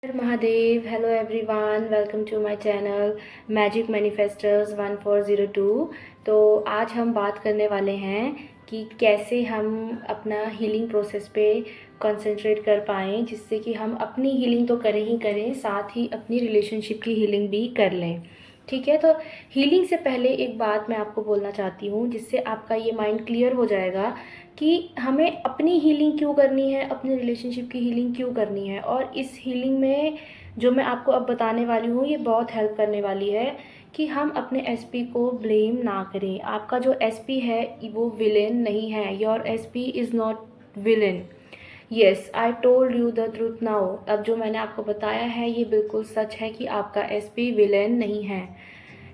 Her Mahadev. Hello everyone, welcome to my channel Magic Manifesters 1402। तो आज हम बात करने वाले हैं कि कैसे हम अपना हीलिंग प्रोसेस पे कंसंट्रेट कर पाएँ, जिससे कि हम अपनी हीलिंग तो करें ही करें, साथ ही अपनी रिलेशनशिप की हीलिंग भी कर लें। ठीक है, तो हीलिंग से पहले एक बात मैं आपको बोलना चाहती हूँ, जिससे आपका ये माइंड क्लियर हो जाएगा कि हमें अपनी हीलिंग क्यों करनी है, अपनी रिलेशनशिप की हीलिंग क्यों करनी है। और इस हीलिंग में जो मैं आपको अब बताने वाली हूँ, ये बहुत हेल्प करने वाली है कि हम अपने एसपी को ब्लेम ना करें। आपका जो एसपी है वो विलेन नहीं है। Your SP is not villain. Yes, I told you the truth now. अब जो मैंने आपको बताया है ये बिल्कुल सच है कि आपका एसपी विलेन नहीं है।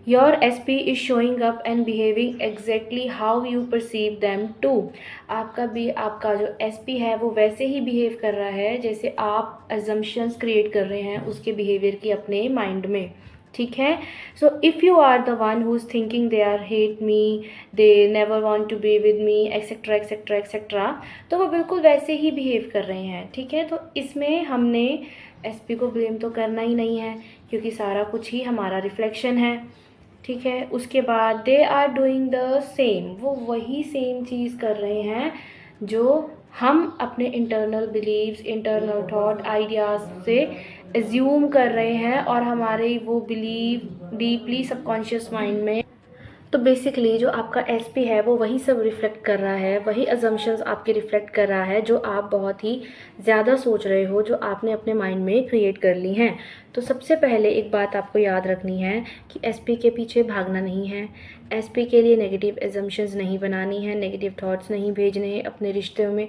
Your SP is showing up and behaving exactly how you perceive them too। आपका जो SP है वो वैसे ही बिहेव कर रहा है जैसे आप assumptions क्रिएट कर रहे हैं उसके बिहेवियर की अपने माइंड में। ठीक है, so if you are the one who is thinking they are hate me, they never want to be with me, etcetera etcetera etcetera, तो वो बिल्कुल वैसे ही बिहेव कर रहे हैं। ठीक है, तो इसमें हमने एसपी को ब्लेम तो करना ही नहीं है, क्योंकि सारा कुछ ही हमारा रिफ्लेक्शन है। ठीक है, उसके बाद they are doing the same, वो वही सेम चीज़ कर रहे हैं जो हम अपने internal beliefs, internal thought, ideas से एज्यूम कर रहे हैं, और हमारे वो बिलीव डीपली सबकॉन्शियस माइंड में। तो बेसिकली जो आपका एसपी है वो वही सब रिफ्लेक्ट कर रहा है, वही अजम्पशंस आपके रिफ्लेक्ट कर रहा है जो आप बहुत ही ज़्यादा सोच रहे हो, जो आपने अपने माइंड में क्रिएट कर ली हैं। तो सबसे पहले एक बात आपको याद रखनी है कि एसपी के पीछे भागना नहीं है। एसपी के लिए नेगेटिव एजम्पशंस नहीं बनानी है, नेगेटिव थॉट्स नहीं भेजने हैं अपने रिश्ते में।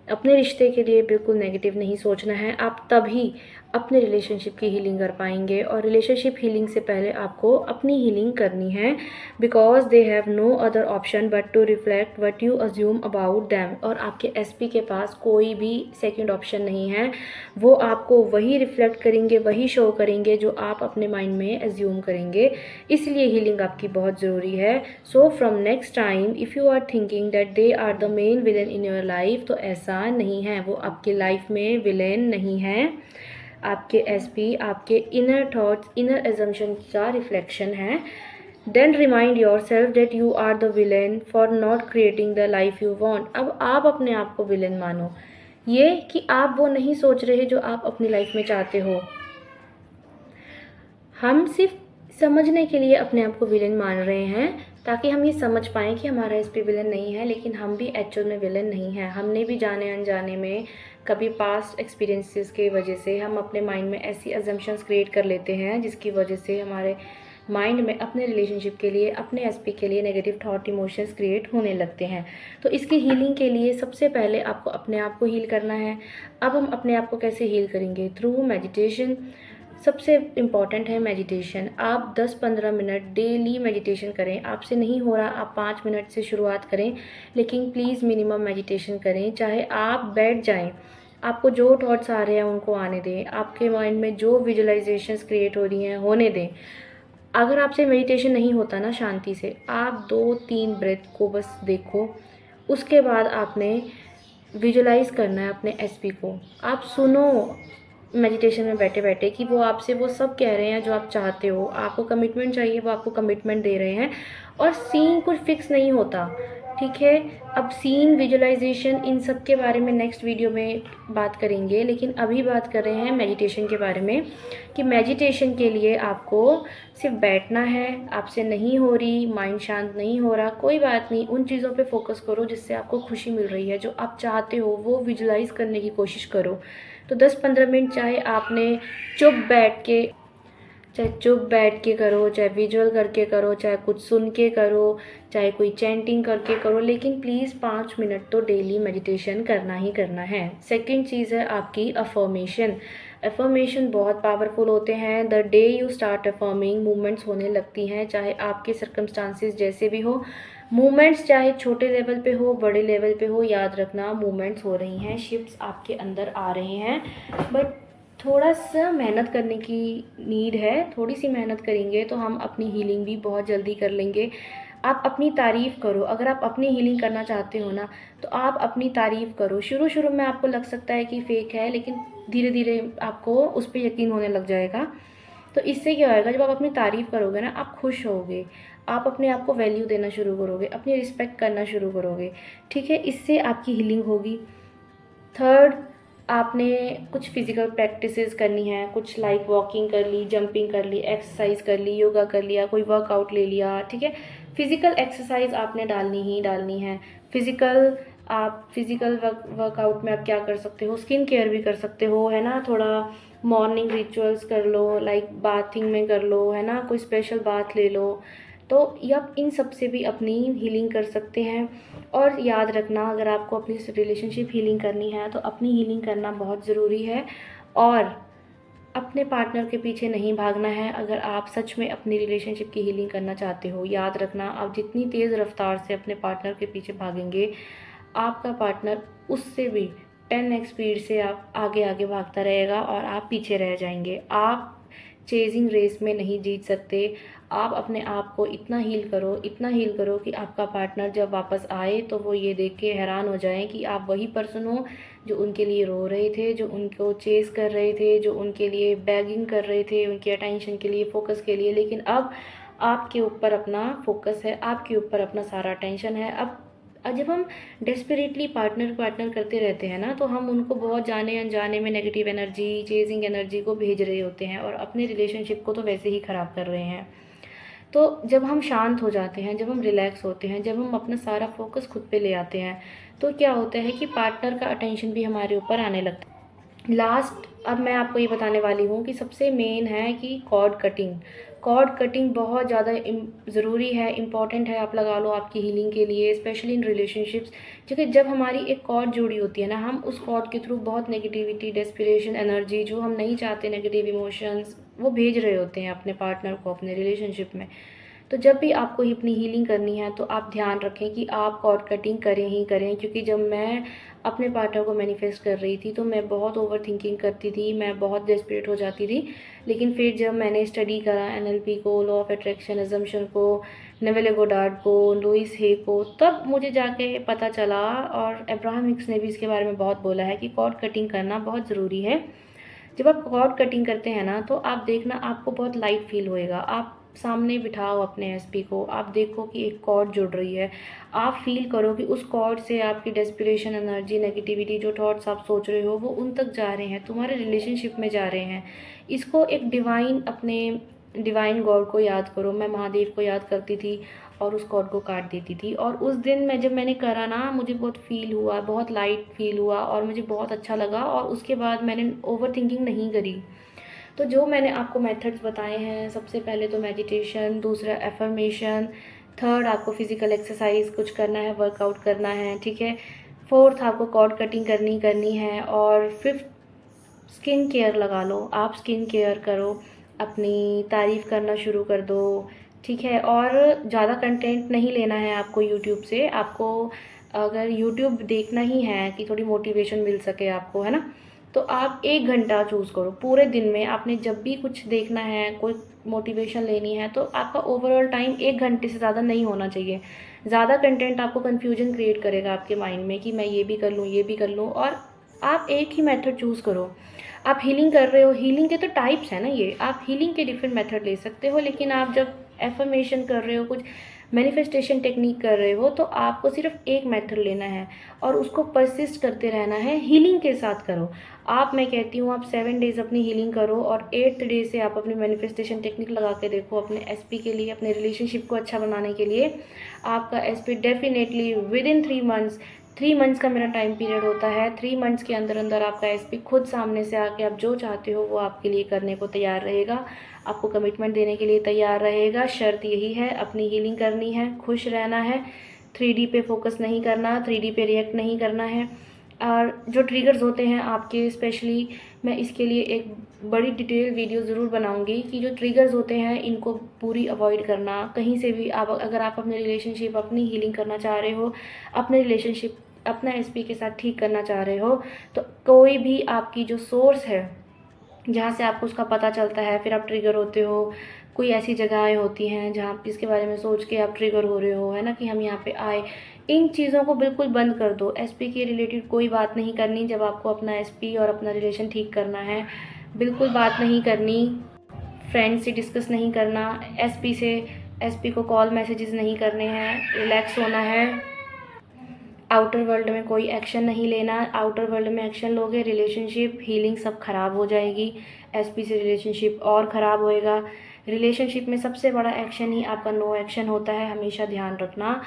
अपने रिश्ते के लिए बिल्कुल नेगेटिव नहीं सोचना है। आप तभी अपने रिलेशनशिप की हीलिंग कर पाएंगे, और रिलेशनशिप हीलिंग से पहले आपको अपनी हीलिंग करनी है, because they have no other option but to reflect what you assume about them. और आपके एसपी के पास कोई भी सेकंड ऑप्शन नहीं है, वो आपको वही रिफ्लेक्ट करेंगे, वही शो करेंगे जो आप अपने माइंड में एज्यूम करेंगे। इसलिए हीलिंग आपकी बहुत ज़रूरी है। So from next time if you are thinking that they are the main villain in your life, तो ऐसा नहीं है, वो आपकी लाइफ में विलेन नहीं है। आपके एसपी आपके इनर थॉट्स, इनर एजम्पशन का रिफ्लेक्शन है। Then remind yourself that you are the villain for not creating the life you want. अब आप अपने आप को विलेन मानो, ये कि आप वो नहीं सोच रहे जो आप अपनी लाइफ में चाहते हो। हम सिर्फ समझने के लिए अपने आप को विलेन मान रहे हैं, ताकि हम ये समझ पाएँ कि हमारा एसपी विलेन नहीं है, लेकिन हम भी एक्चुअल में विलेन नहीं है। हमने भी जाने अनजाने में कभी पास्ट एक्सपीरियंसेस की वजह से हम अपने माइंड में ऐसी अजम्पशंस क्रिएट कर लेते हैं, जिसकी वजह से हमारे माइंड में अपने रिलेशनशिप के लिए, अपने एसपी के लिए नेगेटिव थॉट, इमोशंस क्रिएट होने लगते हैं। तो इसकी हीलिंग के लिए सबसे पहले आपको अपने आप को हील करना है। अब हम अपने आप को कैसे हील करेंगे? Through meditation. सबसे इम्पॉर्टेंट है मेडिटेशन। आप 10-15 मिनट डेली मेडिटेशन करें। आपसे नहीं हो रहा, आप 5 मिनट से शुरुआत करें, लेकिन प्लीज़ मिनिमम मेडिटेशन करें। चाहे आप बैठ जाएं, आपको जो थॉट्स आ रहे हैं उनको आने दें, आपके माइंड में जो विजुअलाइजेशंस क्रिएट हो रही हैं होने दें। अगर आपसे मेडिटेशन नहीं होता ना शांति से, आप 2-3 ब्रेथ को बस देखो। उसके बाद आपने विजुलाइज करना है अपने एसपी को। आप सुनो मेडिटेशन में बैठे बैठे कि वो आपसे वो सब कह रहे हैं जो आप चाहते हो। आपको कमिटमेंट चाहिए, वो आपको कमिटमेंट दे रहे हैं। और सीन कुछ फिक्स नहीं होता, ठीक है। अब सीन, विजुअलाइजेशन, इन सब के बारे में नेक्स्ट वीडियो में बात करेंगे, लेकिन अभी बात कर रहे हैं मेडिटेशन के बारे में, कि मेडिटेशन के लिए आपको सिर्फ बैठना है। आपसे नहीं हो रही, माइंड शांत नहीं हो रहा, कोई बात नहीं, उन चीज़ों पे फोकस करो जिससे आपको खुशी मिल रही है, जो आप चाहते हो वो विजुलाइज करने की कोशिश करो। तो 10-15 मिनट चाहे आपने चुप बैठ के, चाहे चुप बैठ के करो, चाहे विजुअल करके करो, चाहे कुछ सुन के करो, चाहे कोई चैंटिंग करके करो, लेकिन प्लीज़ 5 मिनट तो डेली मेडिटेशन करना ही करना है। सेकंड चीज़ है आपकी अफर्मेशन। अफर्मेशन बहुत पावरफुल होते हैं। The day you start affirming, movements होने लगती हैं, चाहे आपके सर्कमस्टांसिस जैसे भी हो। मूवमेंट्स चाहे छोटे लेवल पे हो, बड़े लेवल पे हो, याद रखना मूवमेंट्स हो रही हैं, शिफ्ट्स आपके अंदर आ रहे हैं। बट थोड़ा सा मेहनत करने की नीड है। थोड़ी सी मेहनत करेंगे तो हम अपनी हीलिंग भी बहुत जल्दी कर लेंगे। आप अपनी तारीफ़ करो। अगर आप अपनी हीलिंग करना चाहते हो ना, तो आप अपनी तारीफ़ करो। शुरू-शुरू में आपको लग सकता है कि फ़ेक है, लेकिन धीरे-धीरे आपको उस पे यकीन होने लग जाएगा। तो इससे क्या होएगा, जब आप अपनी तारीफ़ करोगे ना, आप खुश होगे, आप अपने आप को वैल्यू देना शुरू करोगे, अपनी रिस्पेक्ट करना शुरू करोगे, ठीक है? इससे आपकी हीलिंग होगी। थर्ड, आपने कुछ फिज़िकल प्रैक्टिसेस करनी है, कुछ लाइक वॉकिंग कर ली, जंपिंग कर ली, एक्सरसाइज कर ली, योगा कर लिया, कोई वर्कआउट ले लिया, ठीक है? फिज़िकल एक्सरसाइज आपने डालनी ही डालनी है। फिज़िकल वर्कआउट में आप क्या कर सकते हो, स्किन केयर भी कर सकते हो, है ना? थोड़ा मॉर्निंग रिचुअल्स कर लो, लाइक बाथिंग में कर लो, है ना? कोई स्पेशल बाथ ले लो। तो आप इन सब से भी अपनी हीलिंग कर सकते हैं। और याद रखना, अगर आपको अपनी रिलेशनशिप हीलिंग करनी है तो अपनी हीलिंग करना बहुत ज़रूरी है, और अपने पार्टनर के पीछे नहीं भागना है अगर आप सच में अपनी रिलेशनशिप की हीलिंग करना चाहते हो। याद रखना, आप जितनी तेज़ रफ्तार से अपने पार्टनर के पीछे भागेंगे, आपका पार्टनर उससे भी 10x स्पीड से आप आगे आगे भागता रहेगा और आप पीछे रह जाएंगे। आप चेजिंग रेस में नहीं जीत सकते। आप अपने आप को इतना हील करो कि आपका पार्टनर जब वापस आए तो वो ये देख के हैरान हो जाएं कि आप वही पर्सन हो जो उनके लिए रो रहे थे, जो उनको चेज़ कर रहे थे, जो उनके लिए बैगिंग कर रहे थे, उनके अटेंशन के लिए, फोकस के लिए। लेकिन अब आपके ऊपर अपना फोकस है, आपके ऊपर अपना सारा अटेंशन है। अब जब हम डेस्परेटली पार्टनर करते रहते हैं ना, तो हम उनको बहुत जाने अनजाने में नेगेटिव एनर्जी, चेजिंग एनर्जी को भेज रहे होते हैं, और अपने रिलेशनशिप को तो वैसे ही ख़राब कर रहे हैं। तो जब हम शांत हो जाते हैं, जब हम रिलैक्स होते हैं, जब हम अपना सारा फोकस खुद पे ले आते हैं, तो क्या होता है कि पार्टनर का अटेंशन भी हमारे ऊपर आने लगता है। लास्ट, अब मैं आपको ये बताने वाली हूँ कि सबसे मेन है कि कॉर्ड कटिंग बहुत ज़्यादा ज़रूरी है, इम्पॉर्टेंट है। आप लगा लो आपकी हीलिंग के लिए, स्पेशली इन रिलेशनशिप्स, क्योंकि जब हमारी एक कॉर्ड जुड़ी होती है ना, हम उस कॉर्ड के थ्रू बहुत नेगेटिविटी, डेस्पिरेशन एनर्जी, जो हम नहीं चाहते, नेगेटिव इमोशंस, वो भेज रहे होते हैं अपने पार्टनर को, अपने रिलेशनशिप में। तो जब भी आपको अपनी हीलिंग करनी है तो आप ध्यान रखें कि आप कॉर्ड कटिंग करें ही करें। क्योंकि जब मैं अपने पार्टनर को मैनिफेस्ट कर रही थी तो मैं बहुत ओवर थिंकिंग करती थी, मैं बहुत डेस्परेट हो जाती थी। लेकिन फिर जब मैंने स्टडी करा एनएलपी को, लॉ ऑफ अट्रैक्शन, अजम्पशन को, नेवेल गोडार्ड को, लुइस हे को, तब मुझे जाके पता चला, और अब्राहम हिक्स ने भी इसके बारे में बहुत बोला है कि कॉर्ड कटिंग करना बहुत ज़रूरी है। जब आप कॉर्ड कटिंग करते हैं ना, तो आप देखना आपको बहुत लाइट फील होएगा। आप सामने बिठाओ अपने एसपी को, आप देखो कि एक कॉर्ड जुड़ रही है, आप फील करो कि उस कॉर्ड से आपकी डेस्पिरेशन एनर्जी, नेगेटिविटी, जो थॉट्स आप सोच रहे हो वो उन तक जा रहे हैं, तुम्हारे रिलेशनशिप में जा रहे हैं। इसको एक डिवाइन गॉड को याद करो। मैं महादेव को याद करती थी और उस कॉर्ड को काट देती थी, और उस दिन जब मैंने करा ना, मुझे बहुत फील हुआ, बहुत लाइट फील हुआ, और मुझे बहुत अच्छा लगा, और उसके बाद मैंने ओवर थिंकिंग नहीं करी। तो जो मैंने आपको मेथड्स बताए हैं, सबसे पहले तो मेडिटेशन, दूसरा एफर्मेशन, थर्ड आपको फिज़िकल एक्सरसाइज कुछ करना है, वर्कआउट करना है, ठीक है। फोर्थ आपको कॉर्ड कटिंग करनी है, और फिफ्थ स्किन केयर लगा लो। आप स्किन केयर करो, अपनी तारीफ़ करना शुरू कर दो, ठीक है। और ज़्यादा कंटेंट नहीं लेना है आपको यूट्यूब से। आपको अगर यूट्यूब देखना ही है कि थोड़ी मोटिवेशन मिल सके आपको, है ना, तो आप 1 घंटा चूज़ करो पूरे दिन में। आपने जब भी कुछ देखना है, कोई मोटिवेशन लेनी है, तो आपका ओवरऑल टाइम 1 घंटे से ज़्यादा नहीं होना चाहिए। ज़्यादा कंटेंट आपको कन्फ्यूजन क्रिएट करेगा आपके माइंड में कि मैं ये भी कर लूँ, ये भी कर लूँ। और आप एक ही मेथड चूज़ करो। आप हीलिंग कर रहे हो, हीलिंग के तो टाइप्स हैं ना, ये आप हीलिंग के डिफरेंट मेथड ले सकते हो। लेकिन आप जब एफर्मेशन कर रहे हो, कुछ मैनिफेस्टेशन टेक्निक कर रहे हो, तो आपको सिर्फ एक मेथड लेना है और उसको परसिस्ट करते रहना है, हीलिंग के साथ करो। मैं कहती हूँ आप 7 डेज़ अपनी हीलिंग करो, और 8th डे से आप अपनी मैनिफेस्टेशन टेक्निक लगा के देखो अपने एसपी के लिए, अपने रिलेशनशिप को अच्छा बनाने के लिए। आपका SP definitely with in 3 months, 3 months का मेरा टाइम पीरियड होता है, 3 मंथ्स के अंदर अंदर आपका एसपी खुद सामने से आके आप जो चाहते हो वो आपके लिए करने को तैयार रहेगा, आपको कमिटमेंट देने के लिए तैयार रहेगा। शर्त यही है, अपनी हीलिंग करनी है, खुश रहना है, 3D पे फोकस नहीं करना, 3D पे रिएक्ट नहीं करना है। और जो ट्रिगर्स होते हैं आपके, स्पेशली मैं इसके लिए एक बड़ी डिटेल वीडियो ज़रूर बनाऊंगी कि जो ट्रिगर्स होते हैं इनको पूरी अवॉइड करना। कहीं से भी आप, अगर आप अपने रिलेशनशिप, अपनी हीलिंग करना चाह रहे हो, अपने रिलेशनशिप अपना एसपी के साथ ठीक करना चाह रहे हो, तो कोई भी आपकी जो सोर्स है जहाँ से आपको उसका पता चलता है, फिर आप ट्रिगर होते हो। कोई ऐसी जगहें होती हैं जहाँ जिसके बारे में सोच के आप ट्रिगर हो रहे हो, है ना, कि हम यहाँ पे आए। इन चीज़ों को बिल्कुल बंद कर दो। एसपी के रिलेटेड कोई बात नहीं करनी जब आपको अपना एसपी और अपना रिलेशन ठीक करना है। बिल्कुल बात नहीं करनी, फ्रेंड से डिस्कस नहीं करना, एसपी को कॉल मैसेजेस नहीं करने हैं, रिलैक्स होना है। आउटर वर्ल्ड में कोई एक्शन नहीं लेना। आउटर वर्ल्ड में एक्शन लोगे, रिलेशनशिप हीलिंग सब ख़राब हो जाएगी। एसपी से रिलेशनशिप और ख़राब होएगा। रिलेशनशिप में सबसे बड़ा एक्शन ही आपका नो एक्शन होता है, हमेशा ध्यान रखना।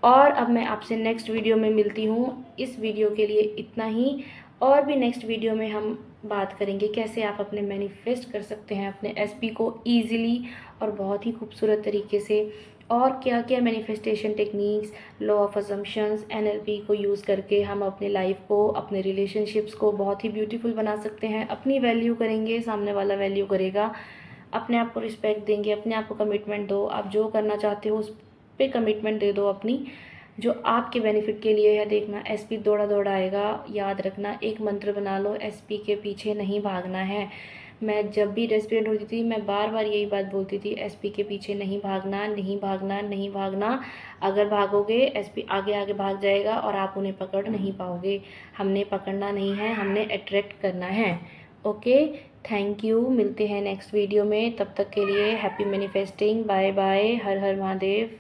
और अब मैं आपसे नेक्स्ट वीडियो में मिलती हूँ। इस वीडियो के लिए इतना ही। और भी नेक्स्ट वीडियो में हम बात करेंगे कैसे आप अपने मैनिफेस्ट कर सकते हैं अपने एसपी को ईजिली और बहुत ही खूबसूरत तरीके से। और क्या क्या manifestation techniques, law of assumptions, NLP को यूज़ करके हम अपने लाइफ को, अपने रिलेशनशिप्स को बहुत ही ब्यूटीफुल बना सकते हैं। अपनी वैल्यू करेंगे, सामने वाला वैल्यू करेगा। अपने आप को रिस्पेक्ट देंगे, अपने आप को कमिटमेंट दो। आप जो करना चाहते हो उस पे कमिटमेंट दे दो अपनी, जो आपके बेनिफिट के लिए है। देखना एसपी दौड़ा दौड़ा आएगा। याद रखना, एक मंत्र बना लो, एसपी के पीछे नहीं भागना है। मैं जब भी रेस्पिरेंट होती थी मैं बार बार यही बात बोलती थी, एसपी के पीछे नहीं भागना, नहीं भागना, नहीं भागना। अगर भागोगे एसपी आगे आगे भाग जाएगा और आप उन्हें पकड़ नहीं पाओगे। हमने पकड़ना नहीं है, हमने अट्रैक्ट करना है। Okay, thank you. मिलते हैं नेक्स्ट वीडियो में, तब तक के लिए happy manifesting. Bye bye. Har Har Mahadev.